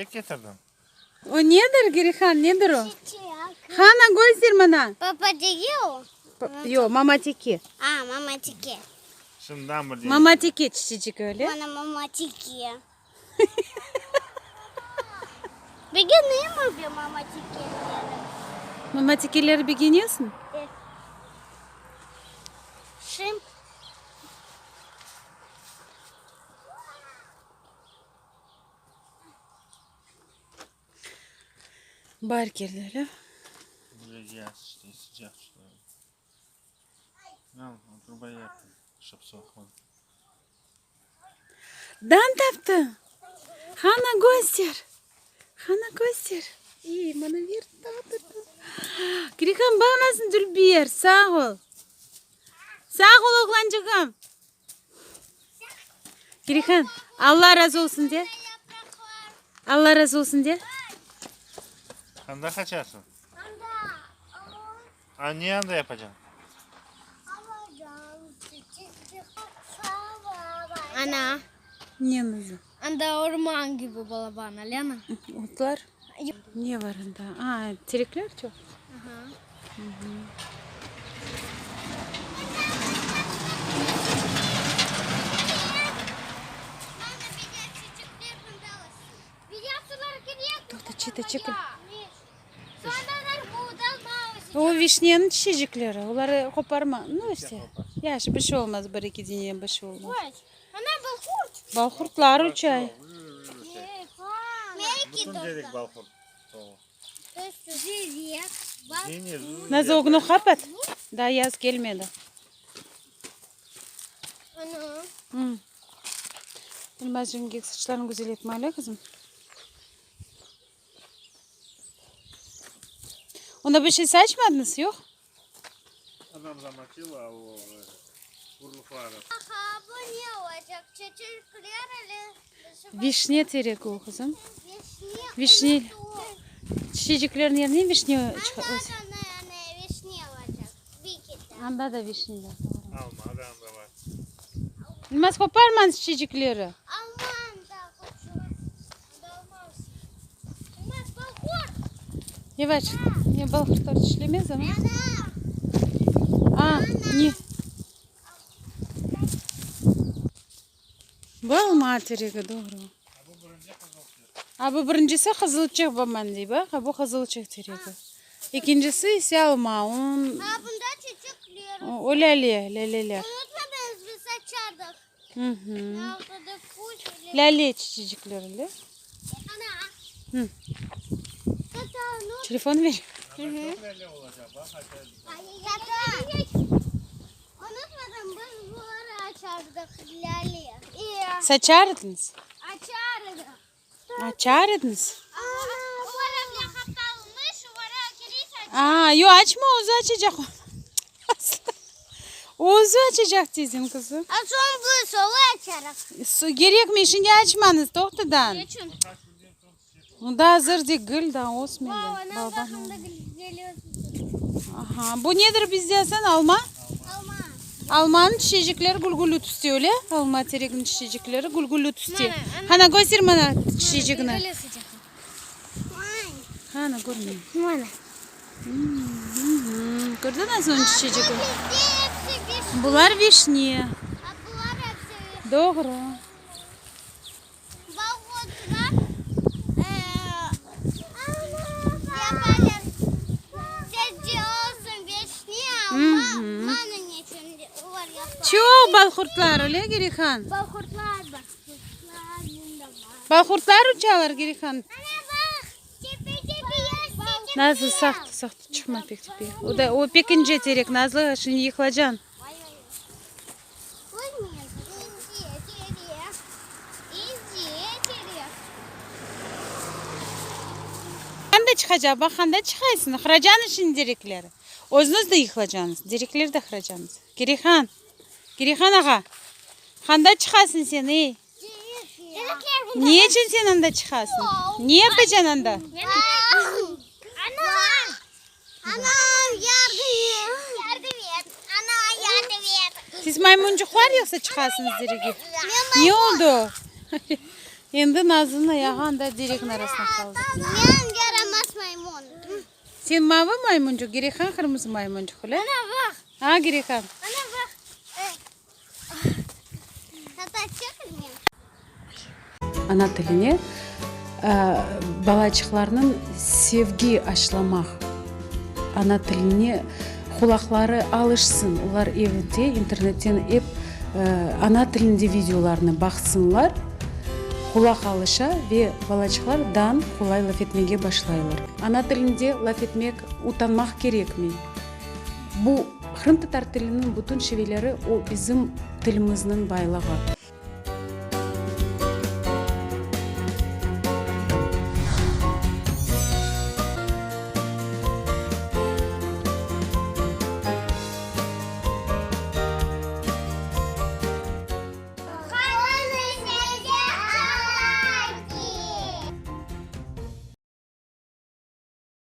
çiçek getirdim. O nedir Girihan? Nedir o? Hana göster bana. Papatik o. Yo mamatiki. Aa mamatiki. Şundan bir Mamatiki çiçek öyle. Bana mamatiki. Bir gün ne yapıyor mamatiki? Mamatikileri bir giyiniyorsun. Şimdi Barkerleri. buraya yaz işte sıcak. Ne otur buraya yapın. Şıp soğukmadı. Dan taptı. Hana göster. Hana göster. İyi bana ver. Girihan bağlasın Dülbiyer. Sağ ol. Sağ ol oğlancığım. Girihan Allah razı olsun de. Allah razı olsun de. Anda kaçarsın? Niye anda yapacaksın? Ana. Niye nazı? Anda orman gibi balabana Lena. Otlar. Niye var anda? Terikler çok. Çita çıkın. O vişnenin çiçekleri. Onları koparma. Ne işte. Yaşı bir şey olmaz. Bir iki dinleyen bir şey olmaz. Ana balkurt. Balkurtlar uçay. Bütün dedik balkon. Nazı o günü kapat. Daha yaz gelmedi. Ana. Hı. Bilmez çünkü saçlarını güzel etmeli kızım. Onda bir şey saçmadınız yok. Adam zamanı var o kuruluk var. Aha bu ne olacak? Çeçil kırıyor Vişne terek o kızım. Vişne. Vişne. Çiçeklerin yerine vişne çıkıyor. Yani vişne olacak. Bir iki tane. Anda da vişne. Alma adam da var. Bilmez koparmanız çiçekleri. Aman da koçum. Olmaz. Olmaz balkurt. Yavaş. Ne balıklar işlemez ama. Ana. Ne? Bal materi doğru. Bu birincisi kızılçık baman diye bak. Bu kızılçık tereki. İkincisi ise alma. Ha bunda çiçekliyor. O laleler. Unutmadınız biz açardık. Hı. Altında kuş. Lale çiçekleri. Ana. Hı. Tata Telefon ver. Böyle olacak bak. Unutmadım biz bu ara açardık Lale'ye. İyi. Saçardınız. Açardık. Açardınız. Bu ara bile kapatılmış. Bu ara kilise Yo açma Oğuz'u açacak. Oğuz'u açacak dizim kızım. Son bu solu açarız. Gerek mi şimdi açmanız doktordan? Geçin. Da hazır değil gül da osmedi. Ana bakımda geliyorsun. Aha, bu nedir bizde sen alma? Alma. Almanın çiçekleri gulgulu tutuyor öyle. Alma terekin çiçekleri gulgulu tutuyor. Hana göster bana çiçeğini. Böyle sıcak. Hana görmeyeyim. Mana. Gördün mü son çiçeğini? Hepsi bir. Bunlar vişne. Bunlar hepsi. Doğru. Balkonlar. Yapalım. Sizce olsun vişne ama manın içinde var yapalım. Çok balkurtlar öyle Girihan. Balkurtlar bunda var. Balkurtlar uçarlar Girihan. Ana bak. Tepe yaş. Nazlı saktı çıkma pek tipi. O pek ince terek Nazlı şimdi yıkılacaksın. Handa çıkacak bak handa çıkaysın. Kıracaksın şimdi direkleri. Özünüz de yıkılacaksınız. Direkleri de kıracaksınız. Girihan. Girihan ağa. Handa çıkarsın sen iyi. Niye için sen handa çıkarsın? Niye yapacaksın handa? Ana yardım et. Ana yardım et. Siz maymuncuk var yoksa çıkarsınız direkt. Niye oldu? Endi Nazlı'nın ayağı anda direkin arasına kaldı. Ben yaramaz maymun. Sen mavi maymuncuk, Gerihan kırmızı maymuncuk öyle. Ana bak. Ha Gerihan. Ana bak. Hatta çıkmıyor. Ana tilini balacıklarının sevgi aşılamak. Ana tilini kulakları alışsın. Onlar evde, internetten hep ana tilinde videolarını baksınlar. Kulak alışa ve balacıklardan kolay laf etmeye başlayırlar. Ana tilinde laf etmek utanmak gerek mi? Bu Kırım Tatar tilinin bütün şiveleri o bizim tilimizin baylağı.